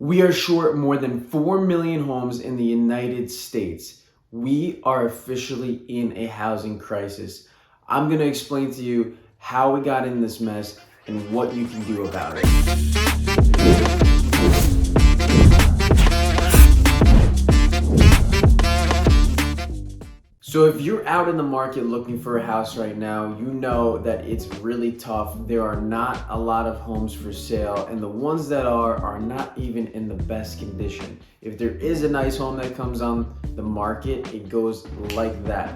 We are short more than 4 million homes in the United States. We are officially in a housing crisis. I'm going to explain to you how we got in this mess and what you can do about it. So if you're out in the market looking for a house right now, you know that it's really tough. There are not a lot of homes for sale, and the ones that are not even in the best condition. If there is a nice home that comes on the market, it goes like that.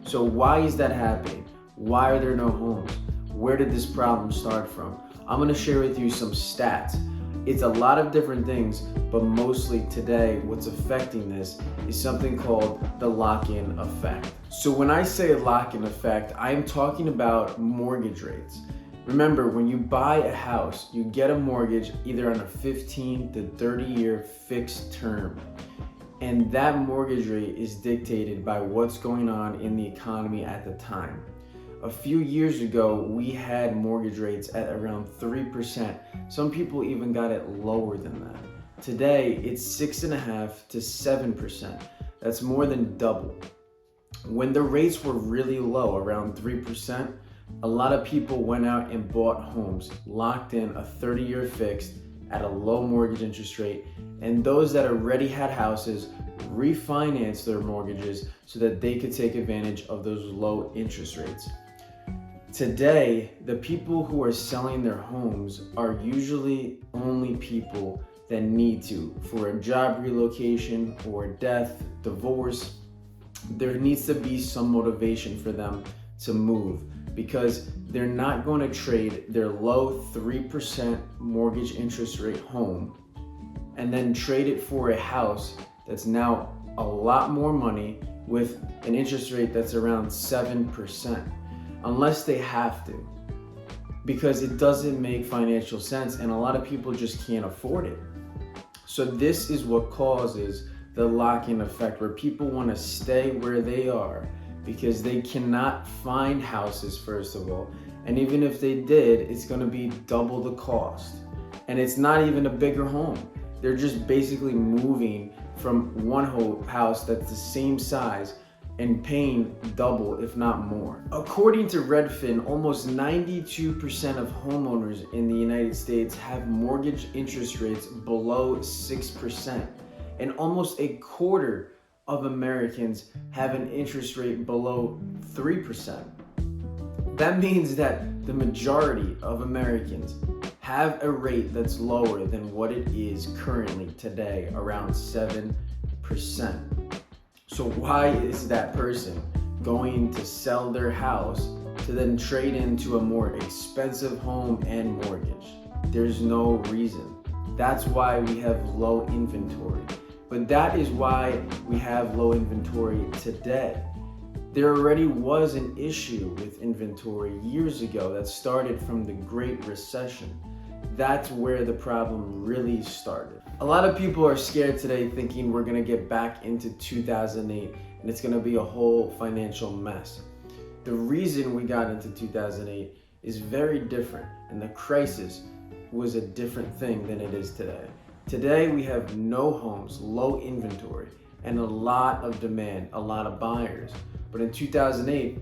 So why is that happening? Why are there no homes? Where did this problem start from? I'm gonna share with you some stats. It's a lot of different things, but mostly today, what's affecting this is something called the lock-in effect. So when I say lock-in effect, I'm talking about mortgage rates. Remember, when you buy a house, you get a mortgage either on a 15 to 30-year fixed term. And that mortgage rate is dictated by what's going on in the economy at the time. A few years ago, we had mortgage rates at around 3%. Some people even got it lower than that. Today, it's 6.5% to 7%. That's more than double. When the rates were really low, around 3%, a lot of people went out and bought homes, locked in a 30-year fixed at a low mortgage interest rate, and those that already had houses refinanced their mortgages so that they could take advantage of those low interest rates. Today, the people who are selling their homes are usually only people that need to for a job relocation or death, divorce. There needs to be some motivation for them to move because they're not going to trade their low 3% mortgage interest rate home and then trade it for a house that's now a lot more money with an interest rate that's around 7%. Unless they have to, because it doesn't make financial sense and a lot of people just can't afford it. So this is what causes the lock-in effect, where people want to stay where they are because they cannot find houses, first of all, and even if they did, it's going to be double the cost, and it's not even a bigger home. They're just basically moving from one house that's the same size and paying double, if not more. According to Redfin, almost 92% of homeowners in the United States have mortgage interest rates below 6%, and almost a quarter of Americans have an interest rate below 3%. That means that the majority of Americans have a rate that's lower than what it is currently today, around 7%. So why is that person going to sell their house to then trade into a more expensive home and mortgage? There's no reason. That's why we have low inventory. But that is why we have low inventory today. There already was an issue with inventory years ago that started from the Great Recession. That's where the problem really started. A lot of people are scared today, thinking we're gonna get back into 2008 and it's gonna be a whole financial mess. The reason we got into 2008 is very different, and the crisis was a different thing than it is today. Today we have no homes, low inventory, and a lot of demand, a lot of buyers. But in 2008,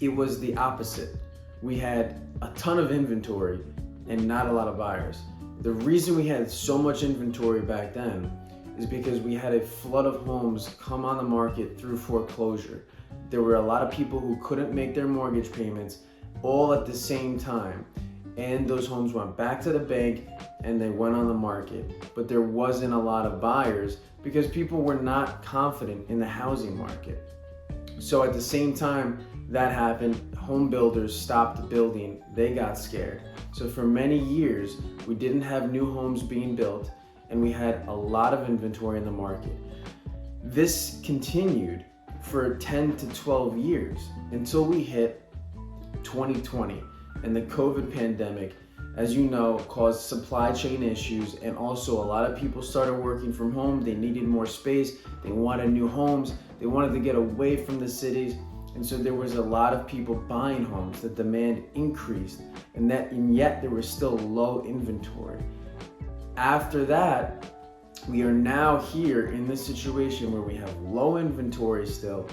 it was the opposite. We had a ton of inventory and not a lot of buyers. The reason we had so much inventory back then is because we had a flood of homes come on the market through foreclosure. There were a lot of people who couldn't make their mortgage payments all at the same time, and those homes went back to the bank and they went on the market. But there wasn't a lot of buyers because people were not confident in the housing market. So at the same time that happened, home builders stopped building. They got scared. So for many years, we didn't have new homes being built, and we had a lot of inventory in the market. This continued for 10 to 12 years until we hit 2020, and the COVID pandemic, as you know, caused supply chain issues, and also a lot of people started working from home. They needed more space. They wanted new homes. They wanted to get away from the cities. And so there was a lot of people buying homes. The demand increased, and yet there was still low inventory. After that, we are now here in this situation where we have low inventory still,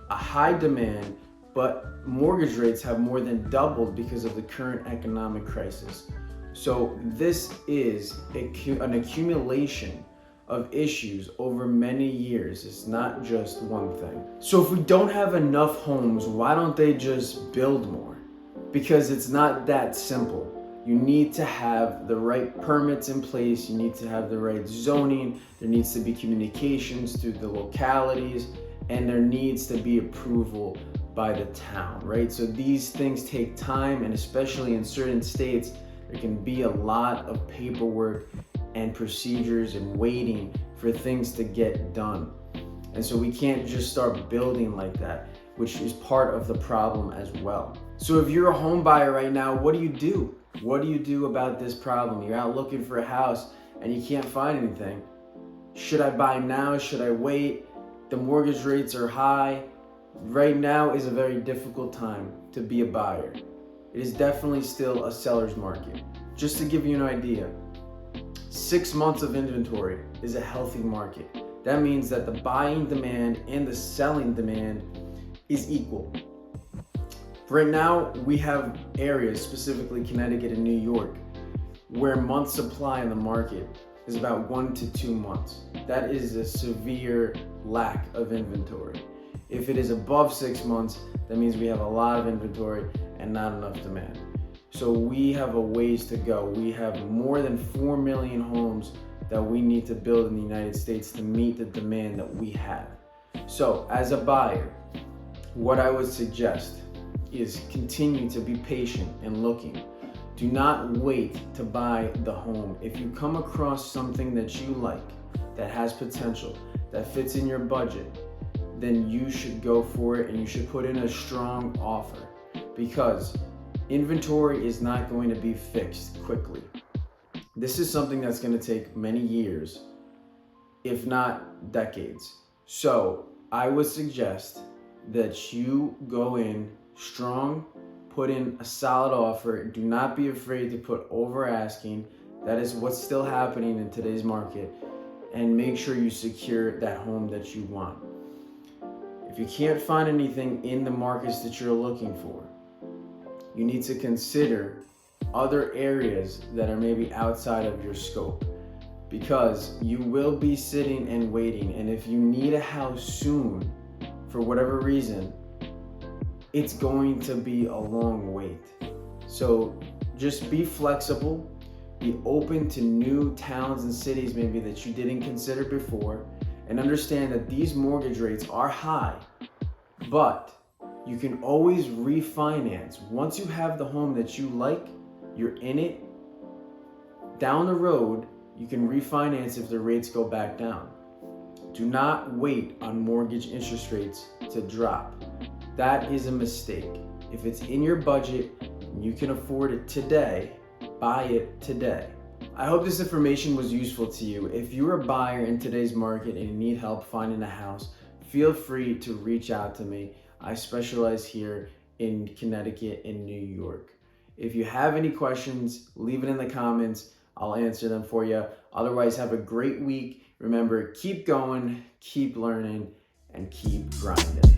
a high demand, but mortgage rates have more than doubled because of the current economic crisis. So this is an accumulation of issues over many years. It's not just one thing. So if we don't have enough homes, why don't they just build more? Because it's not that simple. You need to have the right permits in place, you need to have the right zoning, there needs to be communications through the localities, and there needs to be approval by the town, right? So these things take time, and especially in certain states, there can be a lot of paperwork and procedures and waiting for things to get done. And so we can't just start building like that, which is part of the problem as well. So if you're a home buyer right now, what do you do? What do you do about this problem? You're out looking for a house and you can't find anything. Should I buy now? Should I wait? The mortgage rates are high. Right now is a very difficult time to be a buyer. It is definitely still a seller's market. Just to give you an idea, 6 months of inventory is a healthy market. That means that the buying demand and the selling demand is equal. Right now, we have areas, specifically Connecticut and New York, where month supply in the market is about 1 to 2 months. That is a severe lack of inventory. If it is above 6 months, that means we have a lot of inventory and not enough demand. So we have a ways to go. We have more than 4 million homes that we need to build in the United States to meet the demand that we have. So as a buyer, what I would suggest is continue to be patient and looking. Do not wait to buy the home. If you come across something that you like, that has potential, that fits in your budget, then you should go for it and you should put in a strong offer, because inventory is not going to be fixed quickly. This is something that's going to take many years, if not decades. So I would suggest that you go in strong, put in a solid offer. Do not be afraid to put over asking. That is what's still happening in today's market. And make sure you secure that home that you want. If you can't find anything in the markets that you're looking for, you need to consider other areas that are maybe outside of your scope, because you will be sitting and waiting. And if you need a house soon, for whatever reason, it's going to be a long wait. So just be flexible, be open to new towns and cities maybe that you didn't consider before, and understand that these mortgage rates are high, but you can always refinance. Once you have the home that you like, you're in it, down the road, you can refinance if the rates go back down. Do not wait on mortgage interest rates to drop. That is a mistake. If it's in your budget and you can afford it today, buy it today. I hope this information was useful to you. If you're a buyer in today's market and you need help finding a house, feel free to reach out to me. I specialize here in Connecticut and New York. If you have any questions, leave it in the comments. I'll answer them for you. Otherwise, have a great week. Remember, keep going, keep learning, and keep grinding.